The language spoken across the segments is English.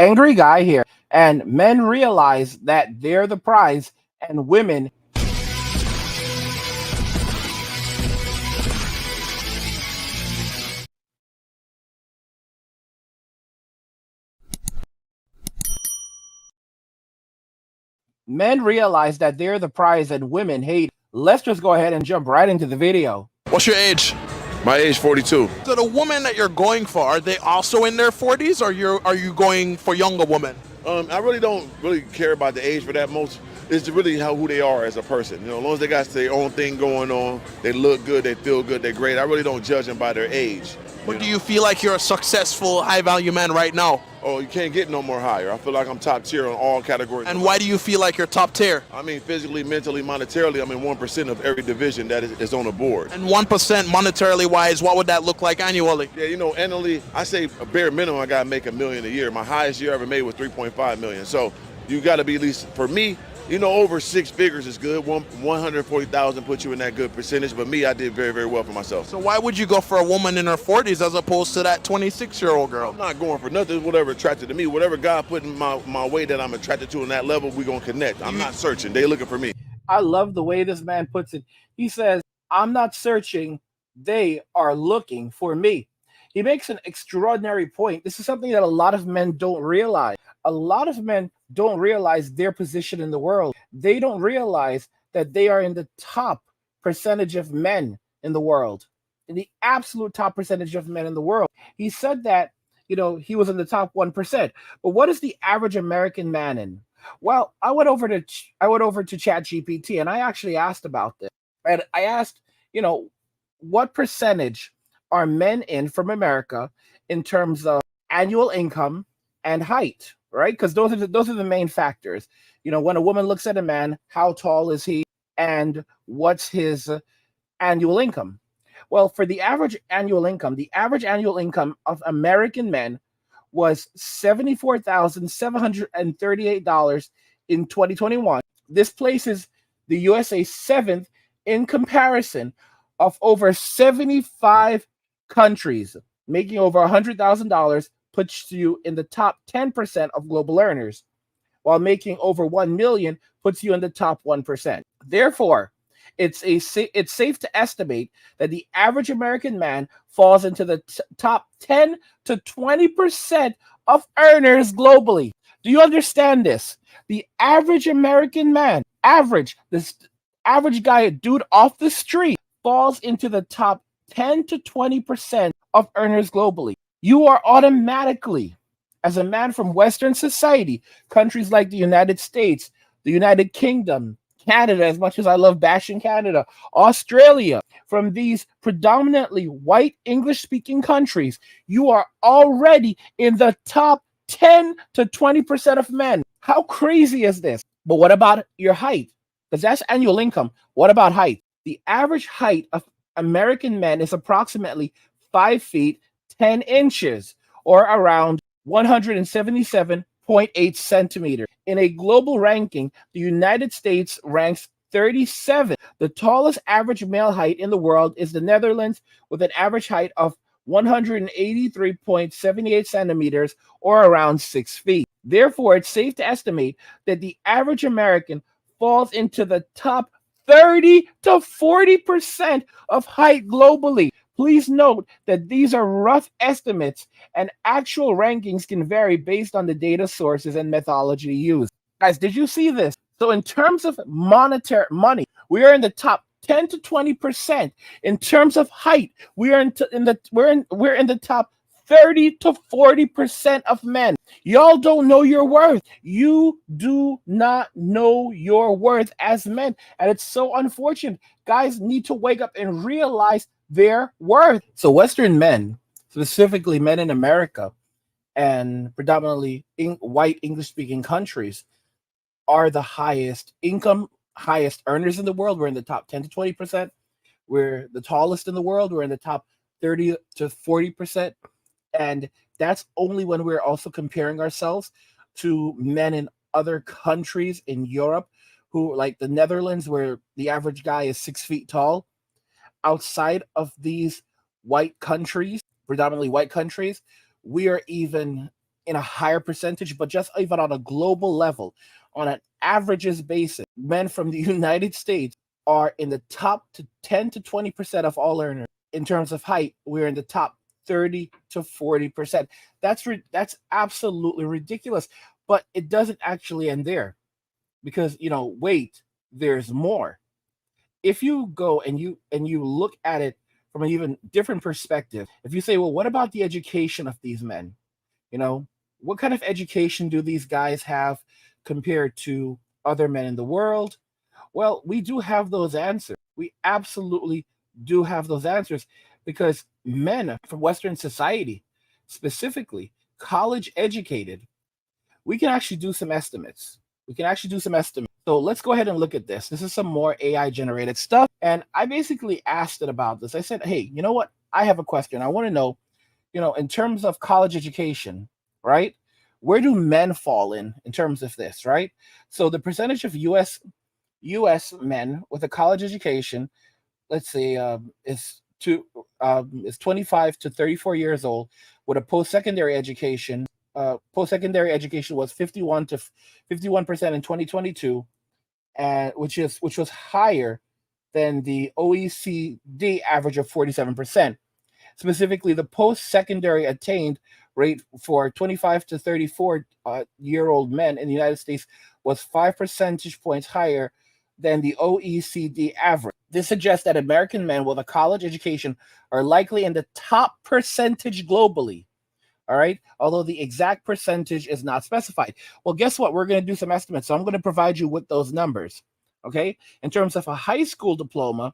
angry guy here. And men realize that they're the prize, and women men realize that they're the prize and women hate. Let's just go ahead and jump right into the video. What's your age? My age 42. So the woman that you're going for, are they also in their 40s, or are you going for younger women? I really don't really care about the age for that most. It's really who they are as a person. You know, as long as they got their own thing going on, they look good, they feel good, they're great. I really don't judge them by their age. But do you feel like you're a successful, high-value man right now? Oh, you can't get no more higher. I feel like I'm top tier on all categories. And why do you feel like you're top tier? I mean, physically, mentally, monetarily, I'm in 1% of every division that is on the board. And 1% monetarily wise, what would that look like annually? Yeah, you know, annually, I say a bare minimum, I gotta make $1 million a year. My highest year ever made was 3.5 million. So you gotta be at least, for me, you know, over 6 figures is good. 140,000 puts you in that good percentage. But me, I did very, very well for myself. So why would you go for a woman in her 40s as opposed to that 26-year-old girl? I'm not going for nothing. Whatever attracted to me, whatever God put in my way that I'm attracted to on that level, we're gonna connect. I'm not searching. They looking for me. I love the way this man puts it. He says, I'm not searching. They are looking for me. He makes an extraordinary point. This is something that a lot of men don't realize. A lot of men don't realize their position in the world. They don't realize that they are in the top percentage of men in the world, in the absolute top percentage of men in the world. He said that, you know, he was in the top 1%. But what is the average American man in? Well, I went over to ChatGPT and I actually asked about this. And I asked, you know, what percentage are men in from America in terms of annual income and height, right? Because those are the main factors. You know, when a woman looks at a man, how tall is he and what's his annual income? Well, for the average annual income of American men was $74,738 in 2021. This places the USA seventh in comparison of over 75 countries. Making over $100,000 puts you in the top 10% of global earners, while making over 1 million puts you in the top 1%. Therefore, it's safe to estimate that the average American man falls into the top 10 to 20% of earners globally. Do you understand this? The average American man, this average guy, dude off the street, falls into the top 10 to 20% of earners globally. You are automatically, as a man from Western society, countries like the United States, the United Kingdom, Canada, as much as I love bashing Canada, Australia, from these predominantly white English-speaking countries, you are already in the top 10 to 20% of men. How crazy is this? But what about your height? Because that's annual income. What about height? The average height of American men is approximately 5 feet 10 inches, or around 177.8 centimeters. In a global ranking, the United States ranks 37. The tallest average male height in the world is the Netherlands, with an average height of 183.78 centimeters, or around 6 feet. Therefore, it's safe to estimate that the average American falls into the top 30 to 40% of height globally. Please note that these are rough estimates and actual rankings can vary based on the data sources and methodology used. Guys, did you see this? So in terms of monetary money, we are in the top 10 to 20%. In terms of height, we're in the top 30 to 40% of men. Y'all don't know your worth. You do not know your worth as men. And it's so unfortunate. Guys need to wake up and realize their worth. So Western men, specifically men in America and predominantly white English-speaking countries, are the highest income, highest earners in the world. We're in the top 10 to 20%. We're the tallest in the world. We're in the top 30 to 40%. And that's only when we're also comparing ourselves to men in other countries in Europe, who, like the Netherlands, where the average guy is 6 feet tall. Outside of these white countries, predominantly white countries, we are even in a higher percentage, but just even on a global level, on an averages basis, men from the United States are in the top to 10 to 20% of all earners. In terms of height, we're in the top 30 to 40%. That's absolutely ridiculous, but it doesn't actually end there, because wait, there's more. If you go and you look at it from an even different perspective, if you say, well, what about the education of these men? What kind of education do these guys have compared to other men in the world? Well, we do have those answers. We absolutely do have those answers, because men from Western society, specifically college educated, we can actually do some estimates. So let's go ahead and look at this. This is some more AI generated stuff. And I basically asked it about this. I said, hey, you know what? I have a question. I want to know, in terms of college education, right? Where do men fall in terms of this, right? So the percentage of US men with a college education, let's say, is 25 to 34 years old, with a post-secondary education. Post-secondary education was 51% in 2022, and which was higher than the OECD average of 47%. Specifically, the post-secondary attained rate for 25 to 34-year-old men in the United States was 5 percentage points higher than the OECD average. This suggests that American men with a college education are likely in the top percentage globally. All right, although the exact percentage is not specified. Well, guess what? We're going to do some estimates. So I'm going to provide you with those numbers. Okay, in terms of a high school diploma,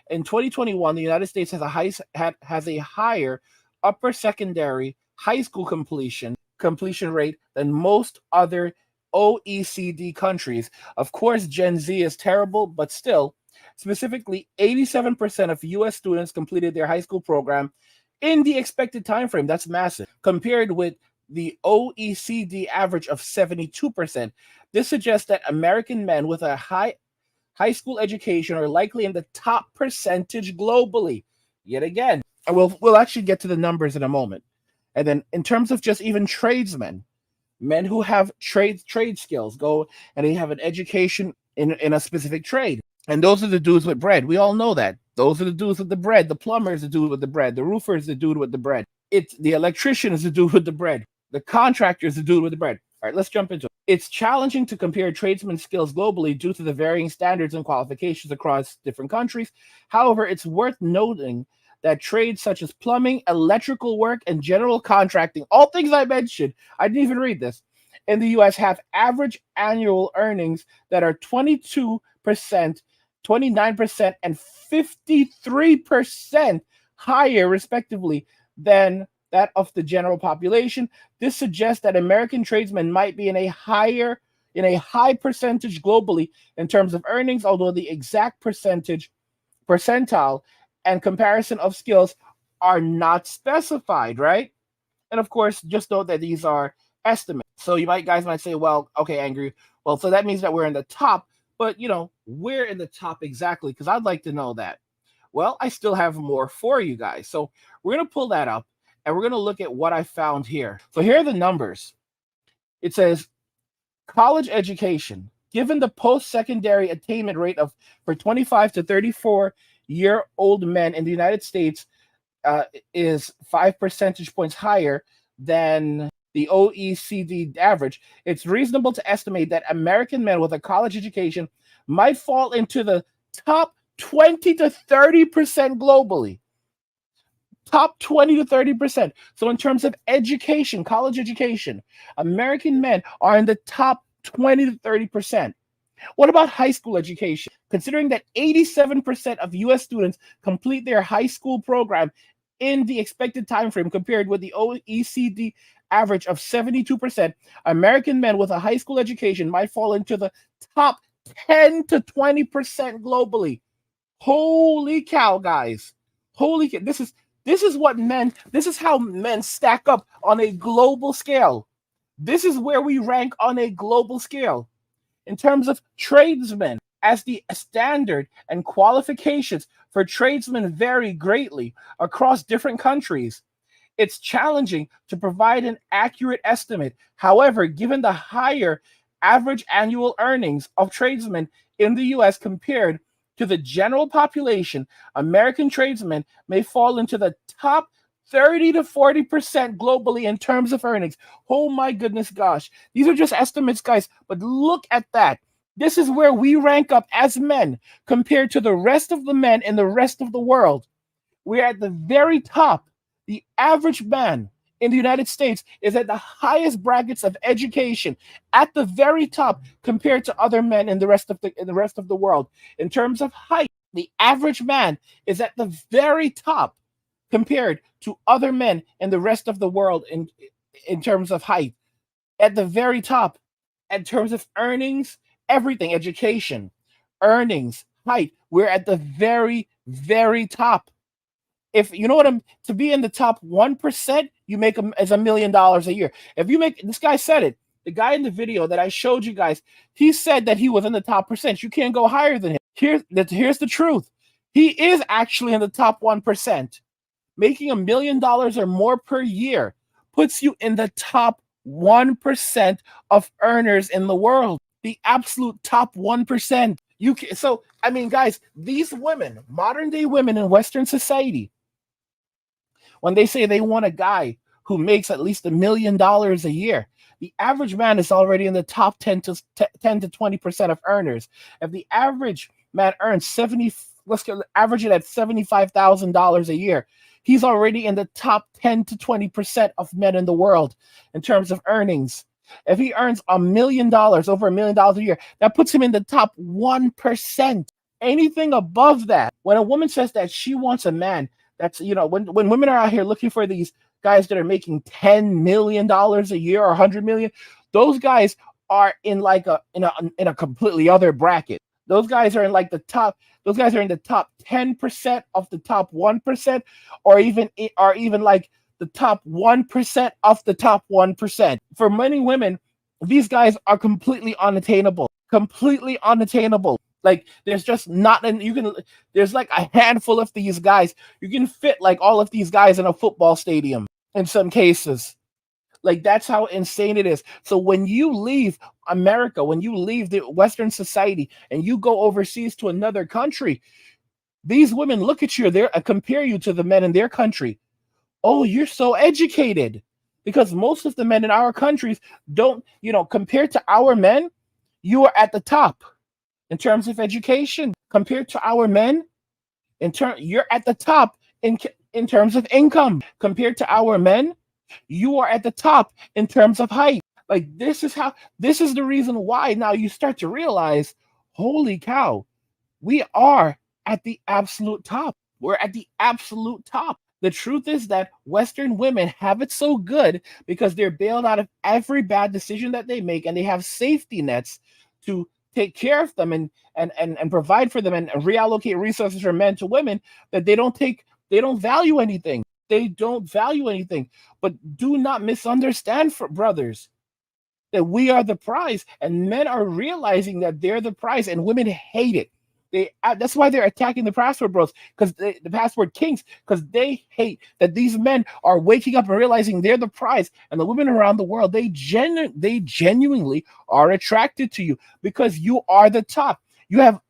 in 2021, the United States has a higher upper secondary high school completion rate than most other OECD countries. Of course, Gen Z is terrible, but still, specifically, 87% of U.S. students completed their high school program in the expected time frame. That's massive, compared with the OECD average of 72%. This suggests that American men with a high school education are likely in the top percentage globally. Yet again, and we'll actually get to the numbers in a moment. And then in terms of just even tradesmen, men who have trade skills, go and they have an education in a specific trade. And those are the dudes with bread. We all know that. Those are the dudes with the bread. The plumber is the dude with the bread. The roofer is the dude with the bread. The electrician is the dude with the bread. The contractor is the dude with the bread. All right, let's jump into it. It's challenging to compare tradesmen's skills globally due to the varying standards and qualifications across different countries. However, it's worth noting that trades such as plumbing, electrical work, and general contracting, all things I mentioned, I didn't even read this, in the US have average annual earnings that are 22%, 29%, and 53% higher, respectively, than that of the general population. This suggests that American tradesmen might be in a high percentage globally in terms of earnings, although the exact percentile and comparison of skills are not specified, right? And of course, just note that these are estimates. So guys might say, well, okay, Angry, well, so that means that we're in the top, but where in the top exactly? Because I'd like to know that. Well, I still have more for you guys. So we're going to pull that up and we're going to look at what I found here. So here are the numbers. It says college education, given the post-secondary attainment rate for 25 to 34-year-old men in the United States is 5 percentage points higher than the OECD average. It's reasonable to estimate that American men with a college education might fall into the top 20 to 30% globally. Top 20 to 30%. So in terms of education, college education, American men are in the top 20 to 30%. What about high school education? Considering that 87% of US students complete their high school program in the expected time frame, compared with the OECD average of 72%, American men with a high school education might fall into the top 10 to 20% globally. Holy cow, guys. Holy cow. This is how men stack up on a global scale. This is where we rank on a global scale. In terms of tradesmen, as the standard and qualifications for tradesmen vary greatly across different countries, It's challenging to provide an accurate estimate. However, given the higher average annual earnings of tradesmen in the US compared to the general population, American tradesmen may fall into the top 30 to 40% globally in terms of earnings. Oh my goodness gosh. These are just estimates, guys, but look at that. This is where we rank up as men compared to the rest of the men in the rest of the world. We're at the very top. The average man in the United States is at the highest brackets of education, at the very top compared to other men in the rest of the world. In terms of height, the average man is at the very top compared to other men in the rest of the world in terms of height. At the very top, in terms of earnings, everything, education, earnings, height, we're at the very, very top. If you know what I'm to be in the top 1%, you make them as $1 million a year. If you make this guy said it, the guy in the video that I showed you guys, he said that he was in the top percent. You can't go higher than him. Here's the truth. He is actually in the top 1%. Making $1 million or more per year puts you in the top 1% of earners in the world. The absolute top 1%. So I mean, guys, these women, modern day women in Western society, when they say they want a guy who makes at least $1 million a year, the average man is already in the top 10 to 20% of earners. If the average man earns average it at $75,000 a year, he's already in the top 10 to 20% of men in the world in terms of earnings. If he earns $1 million, over $1 million a year, that puts him in the top 1%. Anything above that, when a woman says that she wants a man, that's, when women are out here looking for these guys that are making $10 million a year or $100 million, those guys are in a completely other bracket. Those guys are in the top 10% of the top 1%, or even like the top 1% of the top 1%. For many women, these guys are completely unattainable. Like there's just not there's like a handful of these guys. You can fit like all of these guys in a football stadium in some cases. Like that's how insane it is. So when you leave America, when you leave the Western society and you go overseas to another country, these women look at you there and compare you to the men in their country. Oh, you're so educated. Because most of the men in our countries don't, compared to our men, you are at the top in terms of education. Compared to our men, you're at the top in terms of income. Compared to our men, you are at the top in terms of height. Like this is the reason why now you start to realize, holy cow, we are at the absolute top. We're at the absolute top. The truth is that Western women have it so good because they're bailed out of every bad decision that they make, and they have safety nets to take care of them and provide for them and reallocate resources from men to women, that they don't value anything. They don't value anything. But do not misunderstand, brothers, that we are the prize, and men are realizing that they're the prize, and women hate it. That's why they're attacking the passport bros, because the passport kings, because they hate that these men are waking up and realizing they're the prize, and the women around the world, they genuinely are attracted to you because you are the top. You have,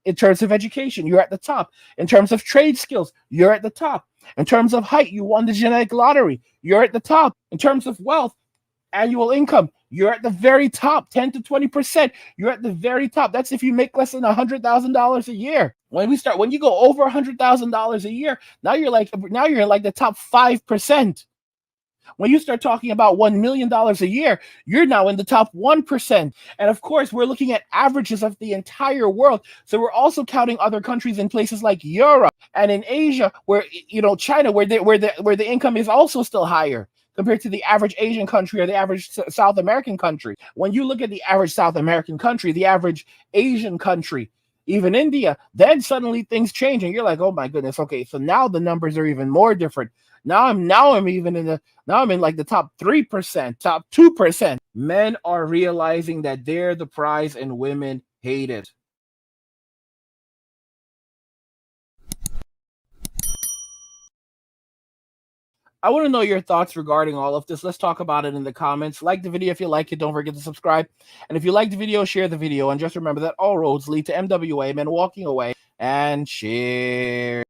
in terms of education, you're at the top. In terms of trade skills, you're at the top. In terms of height, you won the genetic lottery. You're at the top. In terms of wealth, annual income, you're at the very top, 10 to 20%. You're at the very top. That's if you make less than $100,000 a year. When you go over $100,000 a year, now you're in like the top 5%. When you start talking about $1 million a year, you're now in the top 1%. And of course, we're looking at averages of the entire world. So we're also counting other countries in places like Europe and in Asia, where, China, where the income is also still higher compared to the average Asian country or the average South American country. When you look at the average South American country, the average Asian country, even India, then suddenly things change and you're like, oh my goodness, okay, so now the numbers are even more different. Now I'm in like the top 3%, top 2%. Men are realizing that they're the prize and women hate it. I want to know your thoughts regarding all of this. Let's talk about it in the comments. Like the video if you like it. Don't forget to subscribe. And if you like the video, share the video. And just remember that all roads lead to MWA, men walking away, and share.